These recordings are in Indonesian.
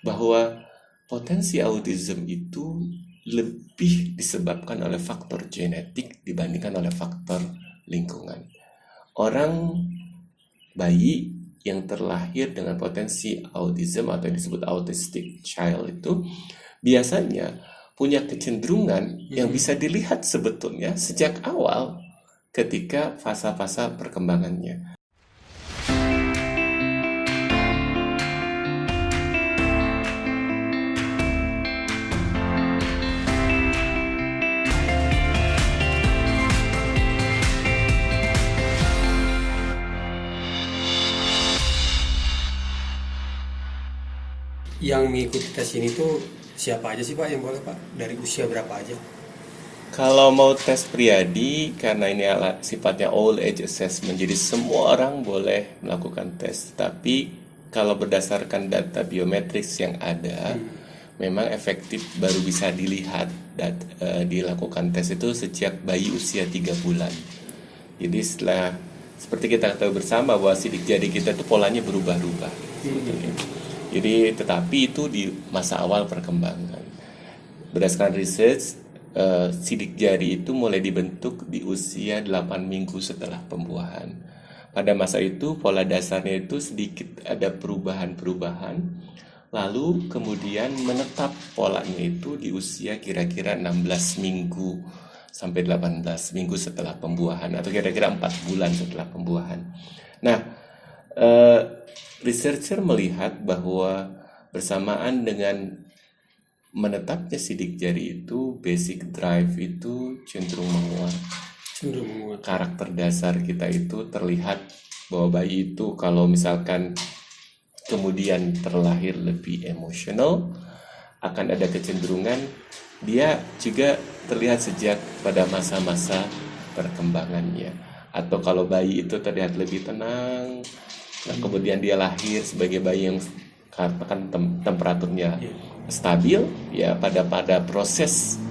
bahwa potensi autism itu lebih disebabkan oleh faktor genetik dibandingkan oleh faktor lingkungan. Orang bayi yang terlahir dengan potensi autism atau yang disebut autistic child itu biasanya punya kecenderungan yang bisa dilihat sebetulnya sejak awal ketika fase-fase perkembangannya. Yang mengikuti tes ini tuh siapa aja sih Pak yang boleh Pak? Dari usia berapa aja? Kalau mau tes pribadi, karena ini sifatnya all age assessment, jadi semua orang boleh melakukan tes. Tapi kalau berdasarkan data biometrik yang ada, memang efektif baru bisa dilihat dilakukan tes itu sejak bayi usia 3 bulan. Jadi seperti kita tahu bersama bahwa sidik jari kita itu polanya berubah-ubah. Jadi tetapi itu di masa awal perkembangan. Berdasarkan research, sidik jari itu mulai dibentuk di usia 8 minggu setelah pembuahan. Pada masa itu pola dasarnya itu sedikit ada perubahan-perubahan, lalu kemudian menetap polanya itu di usia kira-kira 16 minggu sampai 18 minggu setelah pembuahan, atau kira-kira 4 bulan setelah pembuahan. Nah, researcher melihat bahwa bersamaan dengan menetapnya sidik jari itu, basic drive itu cenderung menguat. Karakter dasar kita itu terlihat bahwa bayi itu kalau misalkan kemudian terlahir lebih emosional, akan ada kecenderungan dia juga terlihat sejak pada masa-masa perkembangannya. Atau kalau bayi itu terlihat lebih tenang, nah kemudian dia lahir sebagai bayi yang katakan temperaturnya stabil, ya pada proses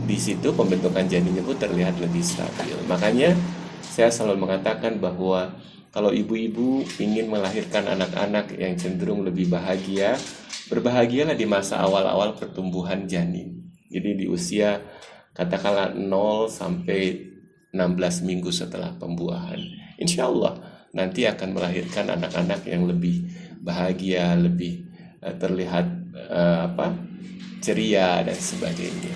di situ pembentukan janinnya pun terlihat lebih stabil. Makanya saya selalu mengatakan bahwa kalau ibu-ibu ingin melahirkan anak-anak yang cenderung lebih bahagia, berbahagialah di masa awal-awal pertumbuhan janin. Jadi di usia katakanlah 0 sampai 16 minggu setelah pembuahan. Insya Allah nanti akan melahirkan anak-anak yang lebih bahagia, lebih terlihat ceria dan sebagainya.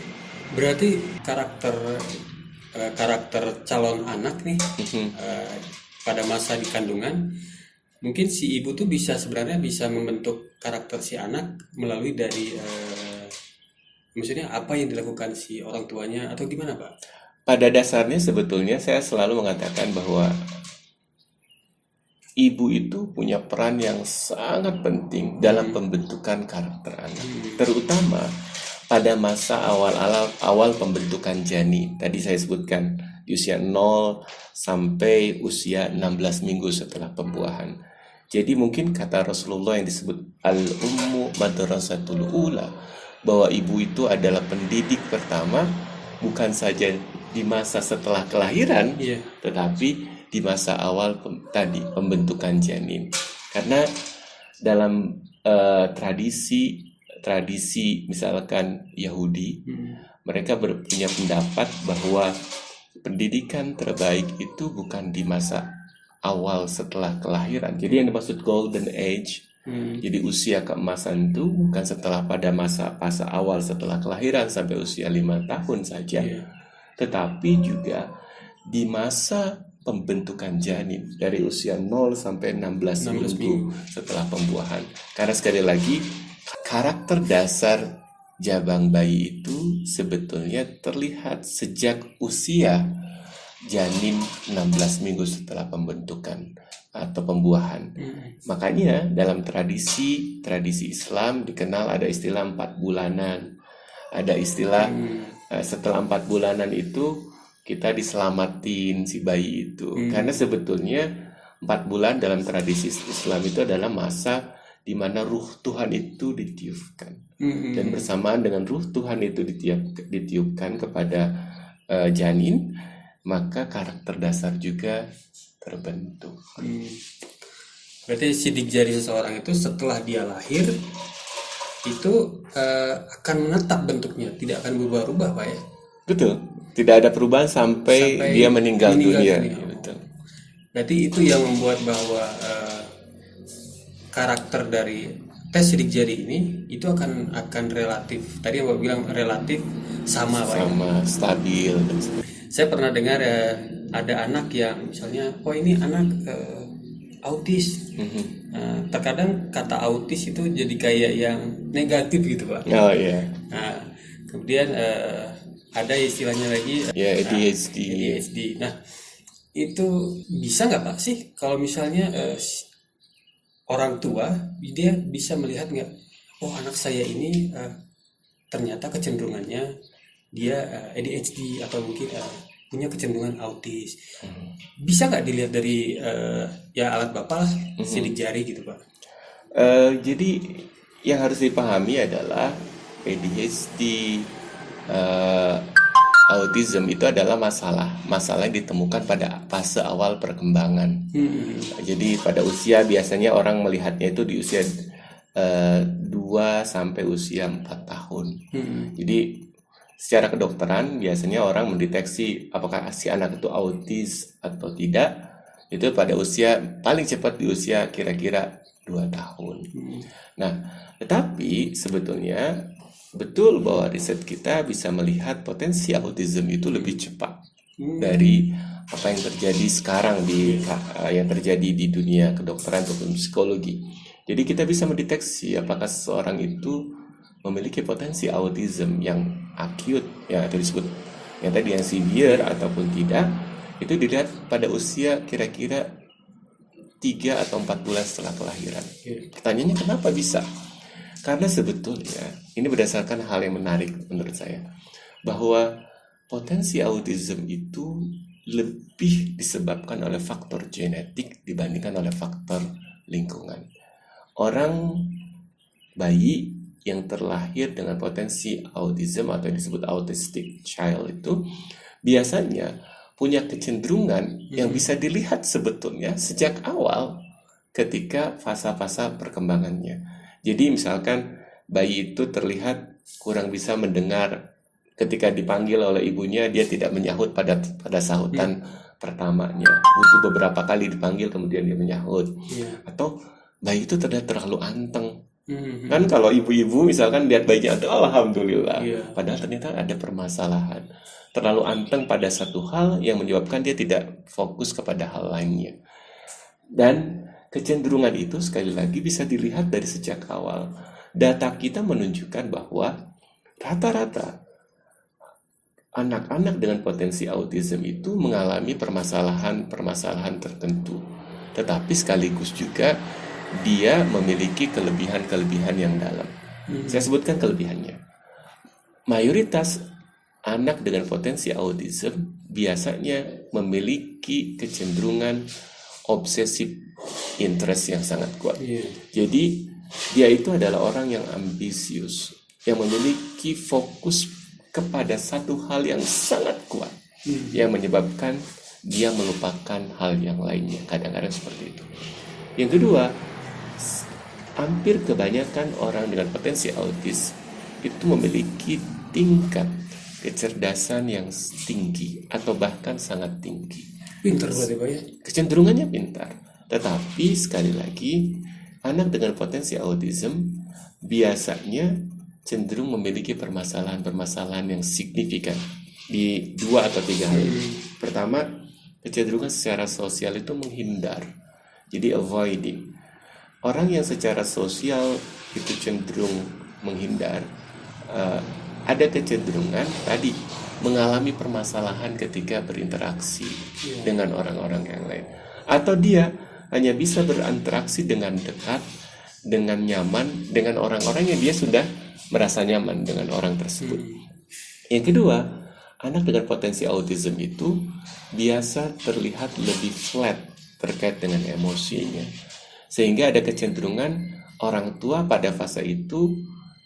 Berarti karakter calon anak nih pada masa di kandungan, mungkin si ibu tuh sebenarnya bisa membentuk karakter si anak melalui dari maksudnya apa yang dilakukan si orang tuanya atau gimana Pak? Pada dasarnya sebetulnya saya selalu mengatakan bahwa ibu itu punya peran yang sangat penting dalam pembentukan karakter anak, terutama pada masa awal pembentukan janin. Tadi saya sebutkan di usia 0 sampai usia 16 minggu setelah pembuahan. Jadi mungkin kata Rasulullah yang disebut al-ummu madrasatul ula, bahwa ibu itu adalah pendidik pertama, bukan saja di masa setelah kelahiran, tetapi di masa awal pembentukan janin. Karena dalam tradisi misalkan Yahudi, mereka punya pendapat bahwa pendidikan terbaik itu bukan di masa awal setelah kelahiran. Jadi yang dimaksud golden age, jadi usia keemasan itu bukan pada fase awal setelah kelahiran sampai usia 5 tahun saja, tetapi juga di masa pembentukan janin dari usia 0 sampai 16 minggu setelah pembuahan. Karena sekali lagi karakter dasar jabang bayi itu sebetulnya terlihat sejak usia janin 16 minggu setelah pembentukan atau pembuahan. Makanya dalam tradisi Islam dikenal ada istilah 4 bulanan. Ada istilah setelah 4 bulanan itu kita diselamatin si bayi itu. Karena sebetulnya 4 bulan dalam tradisi Islam itu adalah masa di mana ruh Tuhan itu ditiupkan. Dan bersamaan dengan ruh Tuhan itu ditiupkan kepada janin, maka karakter dasar juga terbentuk. Berarti sidik jari seseorang itu setelah dia lahir itu akan menetap bentuknya, tidak akan berubah-ubah Pak ya. Betul. Tidak ada perubahan sampai dia meninggal dunia. dunia. Ya, betul. Berarti itu yang membuat bahwa karakter dari tes sidik jari ini itu akan relatif. Tadi yang Bapak bilang relatif sama Pak ya. Sama stabil dan sebagainya. Saya pernah dengar ada anak yang misalnya, oh ini anak autis. Terkadang kata autis itu jadi kayak yang negatif gitu Pak. Oh iya. Nah, kemudian ada istilahnya lagi ADHD. ADHD. Nah, itu bisa nggak Pak sih kalau misalnya orang tua dia bisa melihat nggak, oh anak saya ini ternyata kecenderungannya dia ADHD atau mungkin punya kecenderungan autis. Bisa nggak dilihat dari ya alat Bapak lah, sidik jari gitu Pak? Jadi yang harus dipahami adalah ADHD, autism itu adalah masalah yang ditemukan pada fase awal perkembangan. Jadi pada usia biasanya orang melihatnya itu di usia 2 sampai usia 4 tahun. Jadi secara kedokteran biasanya orang mendeteksi apakah si anak itu autis atau tidak itu pada usia paling cepat di usia kira-kira 2 tahun. Nah, tetapi sebetulnya betul bahwa riset kita bisa melihat potensi autism itu lebih cepat dari apa yang terjadi sekarang yang terjadi di dunia kedokteran ataupun psikologi. Jadi kita bisa mendeteksi apakah seseorang itu memiliki potensi autism yang acute, yang disebut yang tadi yang severe ataupun tidak, itu dilihat pada usia kira-kira 3 atau 4 bulan setelah kelahiran. Pertanyaannya kenapa bisa? Karena sebetulnya ini berdasarkan hal yang menarik menurut saya, bahwa potensi autism itu lebih disebabkan oleh faktor genetik dibandingkan oleh faktor lingkungan. Orang bayi yang terlahir dengan potensi autism atau yang disebut autistic child itu biasanya punya kecenderungan yang bisa dilihat sebetulnya sejak awal ketika fase-fase perkembangannya. Jadi misalkan bayi itu terlihat kurang bisa mendengar ketika dipanggil oleh ibunya, dia tidak menyahut pada sahutan pertamanya. Butuh beberapa kali dipanggil kemudian dia menyahut. Atau bayi itu terlihat terlalu anteng. Kan kalau ibu-ibu misalkan lihat bayinya anteng, alhamdulillah. Padahal ternyata ada permasalahan. Terlalu anteng pada satu hal yang menyebabkan dia tidak fokus kepada hal lainnya. Dan kecenderungan itu sekali lagi bisa dilihat dari sejak awal. Data kita menunjukkan bahwa rata-rata anak-anak dengan potensi autism itu mengalami permasalahan tertentu. Tetapi sekaligus juga dia memiliki kelebihan-kelebihan yang dalam. Saya sebutkan kelebihannya. Mayoritas anak dengan potensi autism biasanya memiliki kecenderungan obsessive interest yang sangat kuat. Jadi dia itu adalah orang yang ambisius, yang memiliki fokus kepada satu hal yang sangat kuat, yang menyebabkan dia melupakan hal yang lainnya. Kadang-kadang seperti itu. Yang kedua, hampir kebanyakan orang dengan potensi autis itu memiliki tingkat kecerdasan yang tinggi atau bahkan sangat tinggi. Pintar berarti Pak ya? Kecenderungannya pintar. Tetapi sekali lagi, anak dengan potensi autism biasanya cenderung memiliki permasalahan-permasalahan yang signifikan di 2 atau 3 hal. Pertama, kecenderungan secara sosial itu menghindar. Jadi avoiding. Orang yang secara sosial itu cenderung menghindar, ada kecenderungan tadi mengalami permasalahan ketika berinteraksi dengan orang-orang yang lain. Atau dia hanya bisa berinteraksi dengan dekat, dengan nyaman, dengan orang-orang yang dia sudah merasa nyaman dengan orang tersebut. Yang kedua, anak dengan potensi autism itu biasa terlihat lebih flat terkait dengan emosinya. Sehingga ada kecenderungan orang tua pada fase itu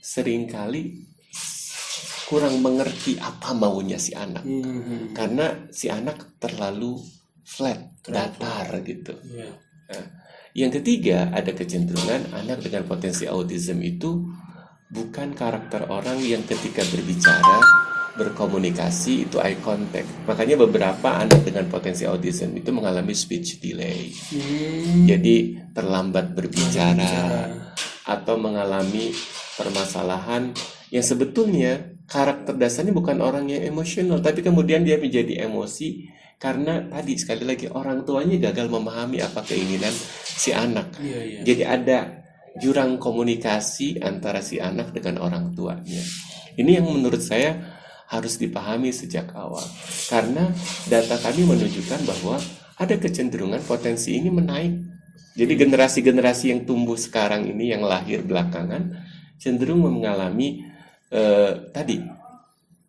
seringkali kurang mengerti apa maunya si anak. Karena si anak terlalu flat, datar gitu. Nah, yang ketiga, ada kecenderungan anak dengan potensi autism itu bukan karakter orang yang ketika berbicara, berkomunikasi itu eye contact. Makanya beberapa anak dengan potensi autism itu mengalami speech delay. Jadi terlambat berbicara atau mengalami permasalahan yang sebetulnya karakter dasarnya bukan orang yang emosional, tapi kemudian dia menjadi emosi karena tadi sekali lagi orang tuanya gagal memahami apa keinginan si anak. Jadi ada jurang komunikasi antara si anak dengan orang tuanya. Ini yang menurut saya harus dipahami sejak awal. Karena data kami menunjukkan bahwa ada kecenderungan potensi ini menaik. Jadi generasi-generasi yang tumbuh sekarang ini, yang lahir belakangan, cenderung mengalami tadi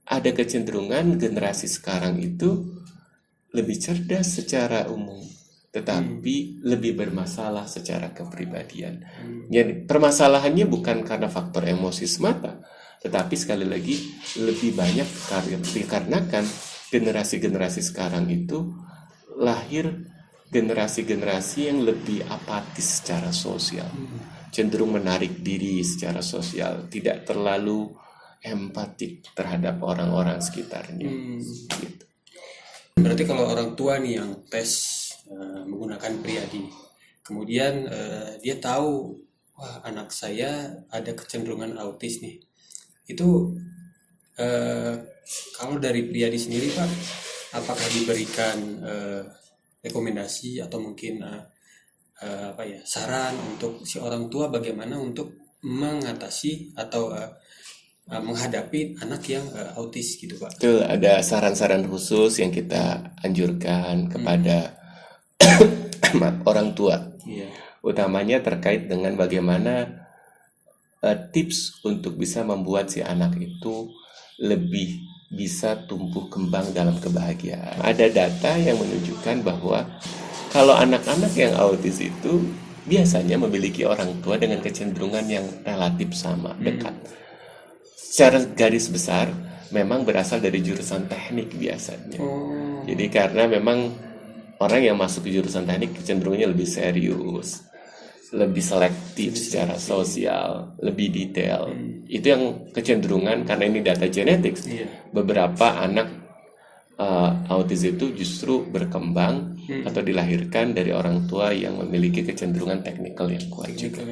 ada kecenderungan generasi sekarang itu lebih cerdas secara umum, tetapi lebih bermasalah secara kepribadian. Jadi permasalahannya bukan karena faktor emosi semata, tetapi sekali lagi lebih banyak dikarenakan generasi-generasi sekarang itu lahir generasi-generasi yang lebih apatis secara sosial, cenderung menarik diri secara sosial, tidak terlalu empatik terhadap orang-orang sekitarnya. Gitu. Berarti kalau orang tua nih yang tes menggunakan Priyadi, kemudian dia tahu, wah anak saya ada kecenderungan autis nih, itu kalau dari Priyadi sendiri Pak, apakah diberikan rekomendasi atau mungkin saran untuk si orang tua bagaimana untuk mengatasi atau menghadapi anak yang autis gitu Pak? Betul, ada saran-saran khusus yang kita anjurkan kepada orang tua. Utamanya terkait dengan bagaimana tips untuk bisa membuat si anak itu lebih bisa tumbuh kembang dalam kebahagiaan. Ada data yang menunjukkan bahwa kalau anak-anak yang autis itu biasanya memiliki orang tua dengan kecenderungan yang relatif sama, dekat. Secara garis besar memang berasal dari jurusan teknik biasanya. Jadi karena memang orang yang masuk ke jurusan teknik kecenderungannya lebih serius, lebih selektif secara sosial, lebih detail. Itu yang kecenderungan karena ini data genetik. Beberapa anak autis itu justru berkembang atau dilahirkan dari orang tua yang memiliki kecenderungan teknikal yang kuat juga.